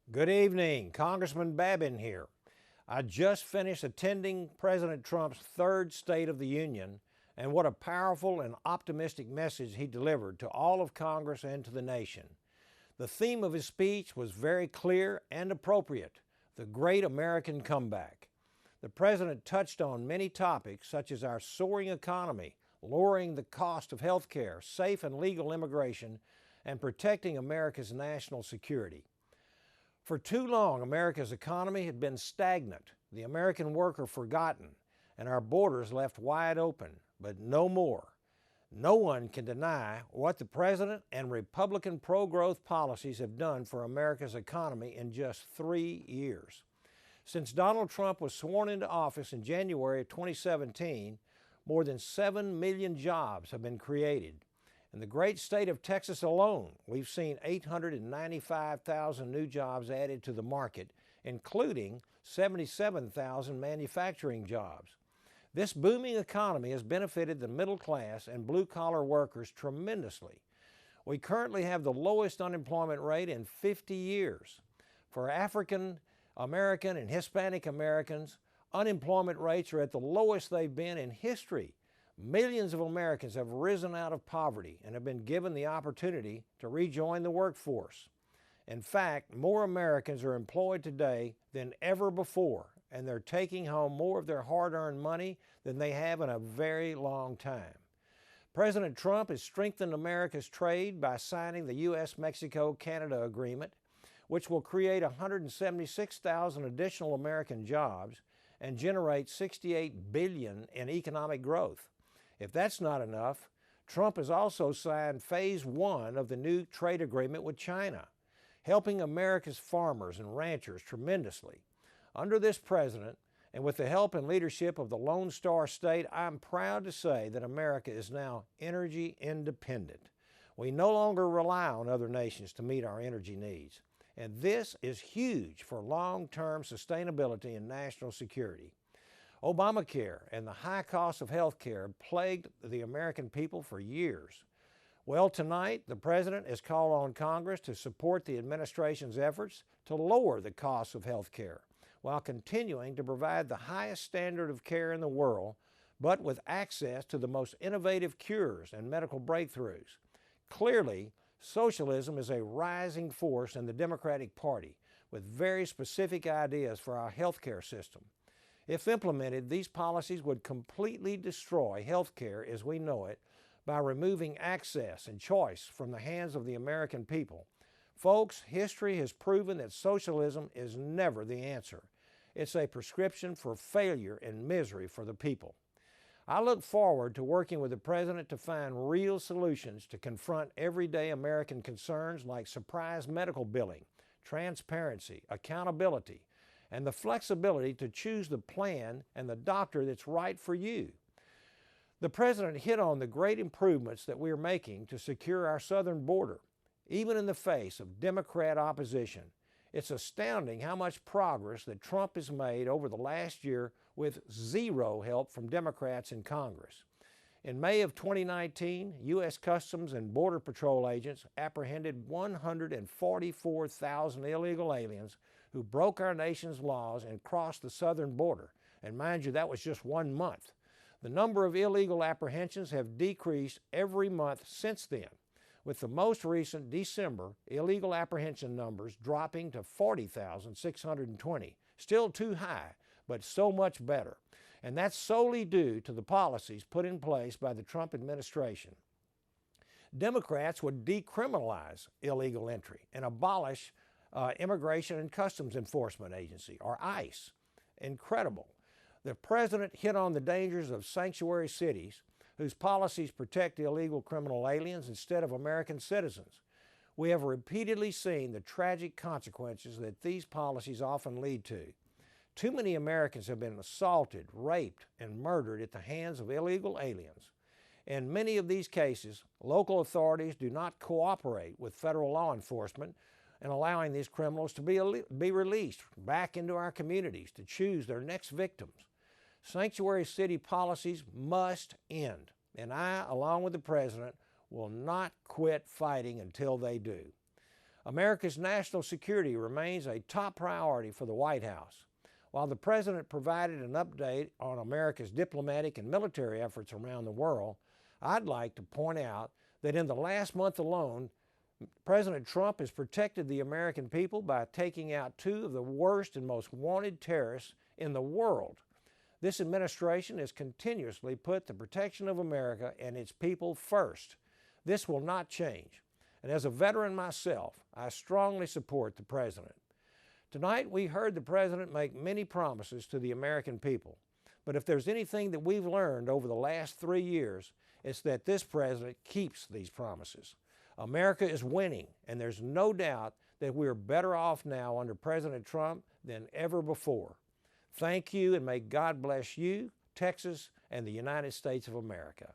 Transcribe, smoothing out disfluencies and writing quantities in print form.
Good evening, Congressman Babin here. I just finished attending President Trump's third State of the Union, and what a powerful and optimistic message he delivered to all of Congress and to the nation. The theme of his speech was very clear and appropriate: the great American comeback. The President touched on many topics such as our soaring economy, lowering the cost of health care, safe and legal immigration, and protecting America's national security. For too long, America's economy had been stagnant, the American worker forgotten, and our borders left wide open, but no more. No one can deny what the President and Republican pro-growth policies have done for America's economy in just 3 years. Since Donald Trump was sworn into office in January of 2017, more than 7 million jobs have been created. In the great state of Texas alone, we've seen 895,000 new jobs added to the market, including 77,000 manufacturing jobs. This booming economy has benefited the middle class and blue-collar workers tremendously. We currently have the lowest unemployment rate in 50 years. For African American and Hispanic Americans, unemployment rates are at the lowest they've been in history. Millions of Americans have risen out of poverty and have been given the opportunity to rejoin the workforce. In fact, more Americans are employed today than ever before, and they're taking home more of their hard-earned money than they have in a very long time. President Trump has strengthened America's trade by signing the U.S.-Mexico-Canada agreement, which will create 176,000 additional American jobs and generate $68 billion in economic growth. If that's not enough, Trump has also signed Phase 1 of the new trade agreement with China, helping America's farmers and ranchers tremendously. Under this president, and with the help and leadership of the Lone Star State, I'm proud to say that America is now energy independent. We no longer rely on other nations to meet our energy needs. And this is huge for long-term sustainability and national security. Obamacare and the high cost of health care plagued the American people for years. Well, tonight, the President has called on Congress to support the administration's efforts to lower the cost of health care while continuing to provide the highest standard of care in the world, but with access to the most innovative cures and medical breakthroughs. Clearly, socialism is a rising force in the Democratic Party with very specific ideas for our health care system. If implemented, these policies would completely destroy health care as we know it by removing access and choice from the hands of the American people. Folks, history has proven that socialism is never the answer. It's a prescription for failure and misery for the people. I look forward to working with the President to find real solutions to confront everyday American concerns like surprise medical billing, transparency, accountability, and the flexibility to choose the plan and the doctor that's right for you. The President hit on the great improvements that we are making to secure our southern border, even in the face of Democrat opposition. It's astounding how much progress that Trump has made over the last year with zero help from Democrats in Congress. In May of 2019, U.S. Customs and Border Patrol agents apprehended 144,000 illegal aliens who broke our nation's laws and crossed the southern border. And mind you, that was just 1 month. The number of illegal apprehensions have decreased every month since then, with the most recent December illegal apprehension numbers dropping to 40,620. Still too high, but so much better. And that's solely due to the policies put in place by the Trump administration. Democrats would decriminalize illegal entry and abolish Immigration and Customs Enforcement Agency, or ICE. Incredible. The President hit on the dangers of sanctuary cities, whose policies protect illegal criminal aliens instead of American citizens. We have repeatedly seen the tragic consequences that these policies often lead to. Too many Americans have been assaulted, raped, and murdered at the hands of illegal aliens. In many of these cases, local authorities do not cooperate with federal law enforcement in allowing these criminals to be released back into our communities to choose their next victims. Sanctuary city policies must end, and I, along with the President, will not quit fighting until they do. America's national security remains a top priority for the White House. While the President provided an update on America's diplomatic and military efforts around the world, I'd like to point out that in the last month alone, President Trump has protected the American people by taking out two of the worst and most wanted terrorists in the world. This administration has continuously put the protection of America and its people first. This will not change. And as a veteran myself, I strongly support the President. Tonight, we heard the President make many promises to the American people. But if there's anything that we've learned over the last 3 years, it's that this President keeps these promises. America is winning, and there's no doubt that we are better off now under President Trump than ever before. Thank you, and may God bless you, Texas, and the United States of America.